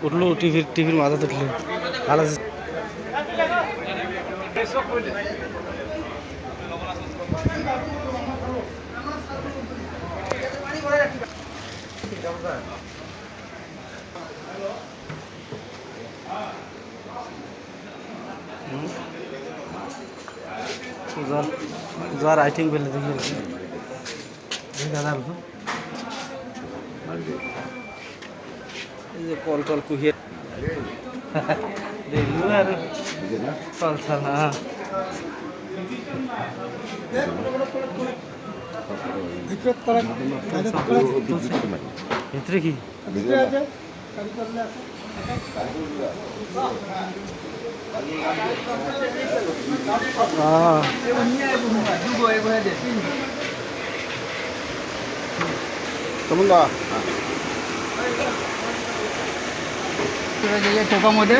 উঠলো টিভির মাথা উঠলো ভালো আছে। জ্বর আইটিং পেলে দেখি দাদা এই যে কল কুহিয়ে দেখলু আর চলছে না। ভিতরে কি টোকাमध्ये